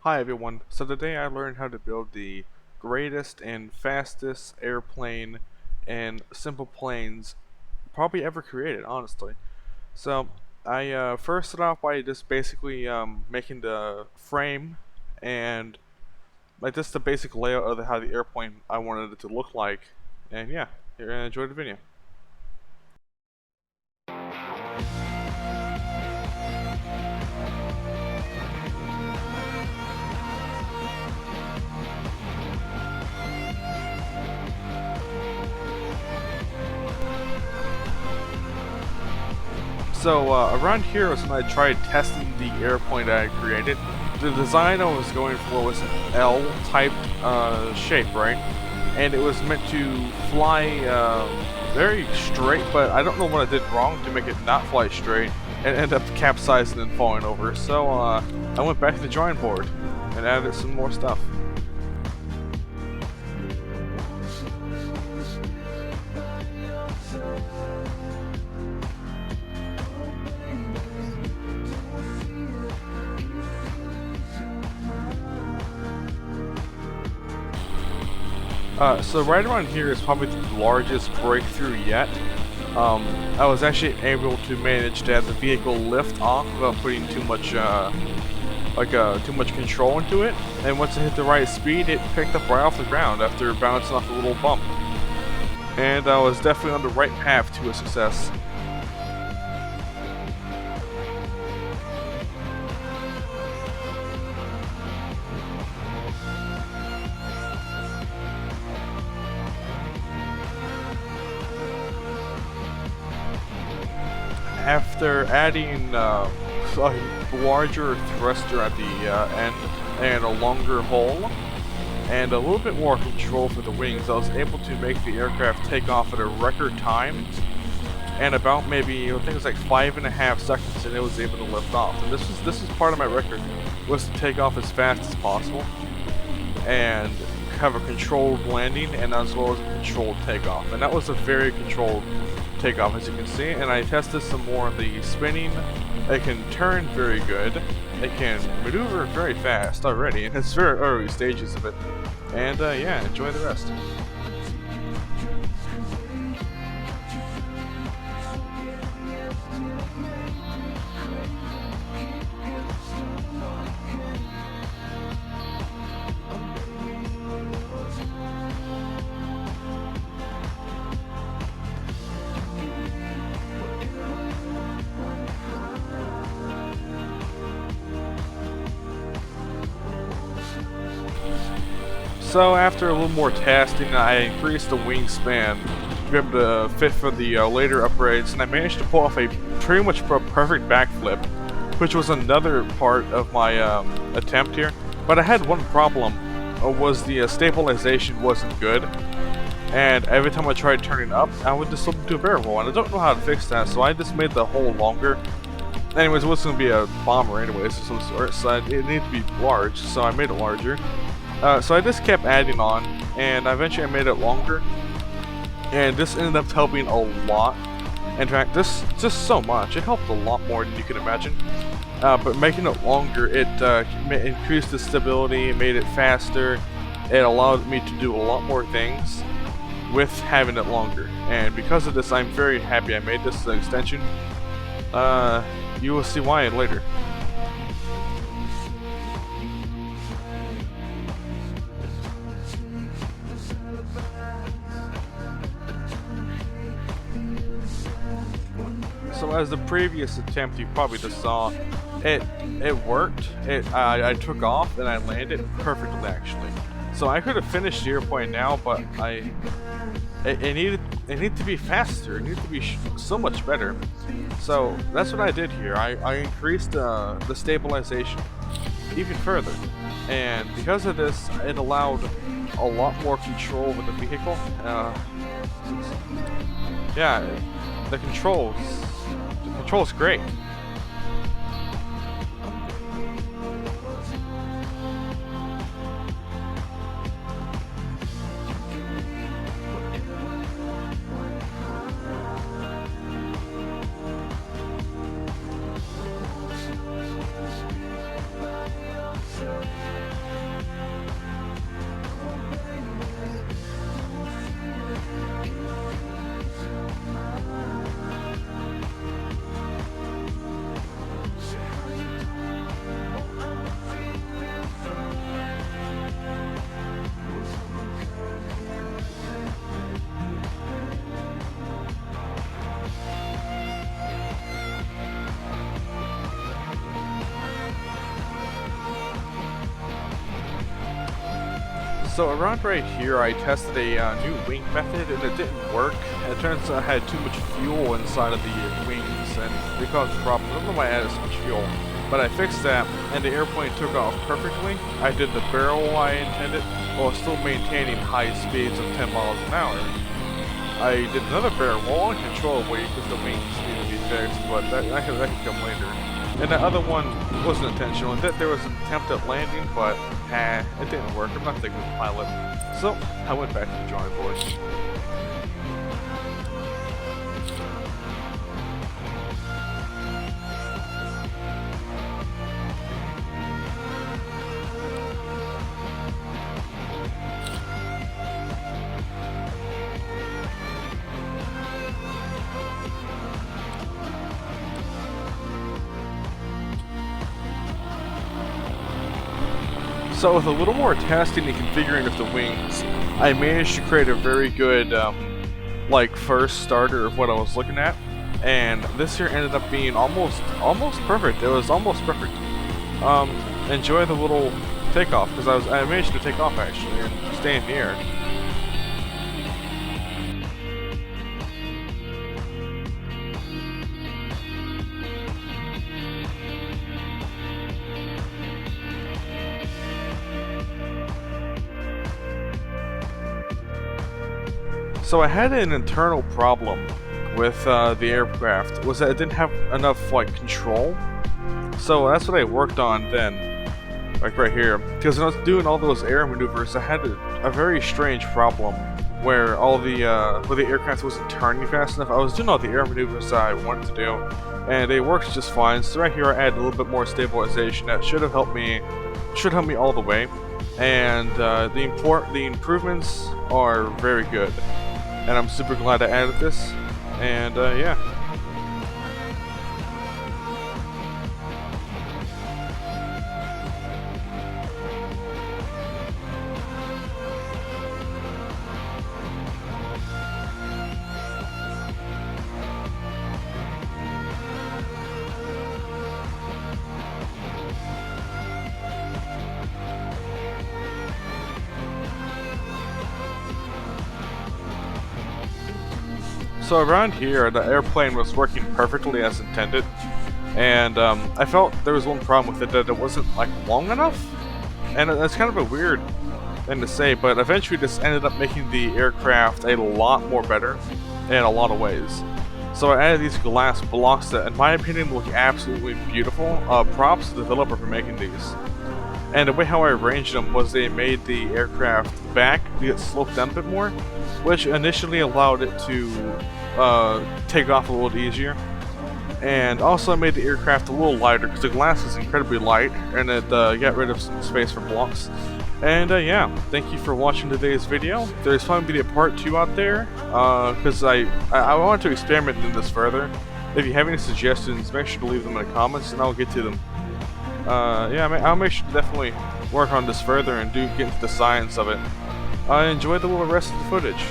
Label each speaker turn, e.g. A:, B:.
A: Hi everyone, so today I learned how to build the greatest and fastest airplane and simple planes probably ever created, honestly. So I first started off by just basically making the frame and like just the basic layout of how the airplane I wanted it to look like. And yeah, here, enjoy the video. So around here was when I tried testing the airplane that I created. The design I was going for was an L-type shape, right? And it was meant to fly very straight, but I don't know what I did wrong to make it not fly straight and end up capsizing and falling over. So I went back to the drawing board and added some more stuff. So right around here is probably the largest breakthrough yet. I was actually able to manage to have the vehicle lift off without putting too much, too much control into it. And once it hit the right speed, it picked up right off the ground after bouncing off a little bump. And I was definitely on the right path to a success. After adding a larger thruster at the end and a longer hull and a little bit more control for the wings, I was able to make the aircraft take off at a record time and about maybe I think it was like 5.5 seconds, and it was able to lift off. And this was part of my record, was to take off as fast as possible and have a controlled landing and as well as a controlled takeoff. And that was a very controlled takeoff, as you can see. And I tested some more of the spinning. It can turn very good. It can maneuver very fast already, and it's very early stages of it. And yeah, enjoy the rest. So after a little more testing, I increased the wingspan to be able to fit for the later upgrades, and I managed to pull off a pretty much perfect backflip, which was another part of my attempt here. But I had one problem, was the stabilization wasn't good, and every time I tried turning up, I would just slip into a barrel roll, and I don't know how to fix that, so I just made the hole longer. Anyways, it was going to be a bomber anyways of some sort, so it needed to be large, so I made it larger. So I just kept adding on, and eventually I made it longer, and this ended up helping a lot. In fact, this just so much. It helped a lot more than you can imagine. But making it longer, it increased the stability, it made it faster, it allowed me to do a lot more things with having it longer. And because of this, I'm very happy I made this extension. You will see why later. So as the previous attempt you probably just saw, it worked. I took off and I landed perfectly actually. So I could have finished the airplane now, but it needed to be faster. It needed to be so much better. So that's what I did here. I increased the stabilization even further, and because of this, it allowed a lot more control with the vehicle. Yeah, the control's great. So around right here, I tested a new wing method and it didn't work. It turns out I had too much fuel inside of the wings and it caused a problem. I don't know why I added so much fuel, but I fixed that and the airplane took off perfectly. I did the barrel I intended while still maintaining high speeds of 10 miles an hour. I did another barrel while uncontrollably because the wings need to be fixed, but that could come later. And that other one wasn't intentional. There was an attempt at landing, but it didn't work. I'm not the good pilot. So I went back to the drawing board. So with a little more testing and configuring of the wings, I managed to create a very good like first starter of what I was looking at, and this here ended up being almost perfect. It was almost perfect. Enjoy the little takeoff because I managed to take off actually and stay in the air. So I had an internal problem with the aircraft, was that it didn't have enough like control. So that's what I worked on then, like right here. Because when I was doing all those air maneuvers, I had a very strange problem where all the where the aircraft wasn't turning fast enough. I was doing all the air maneuvers that I wanted to do, and they worked just fine. So right here I added a little bit more stabilization that should help me all the way. And the improvements are very good. And I'm super glad I added this, and yeah. So around here, the airplane was working perfectly as intended, and I felt there was one problem with it, that it wasn't like long enough, and that's kind of a weird thing to say, but eventually this ended up making the aircraft a lot more better in a lot of ways. So I added these glass blocks that, in my opinion, look absolutely beautiful. Props to the developer for making these. And the way how I arranged them was they made the aircraft back to get sloped down a bit more, which initially allowed it to take off a little easier. And also I made the aircraft a little lighter because the glass is incredibly light, and it got rid of some space for blocks. And yeah, thank you for watching today's video. There's probably be a part 2 out there, because I want to experiment in this further. If you have any suggestions, make sure to leave them in the comments and I'll get to them. Yeah, I'll make sure to definitely work on this further and get into the science of it. Enjoy the little rest of the footage.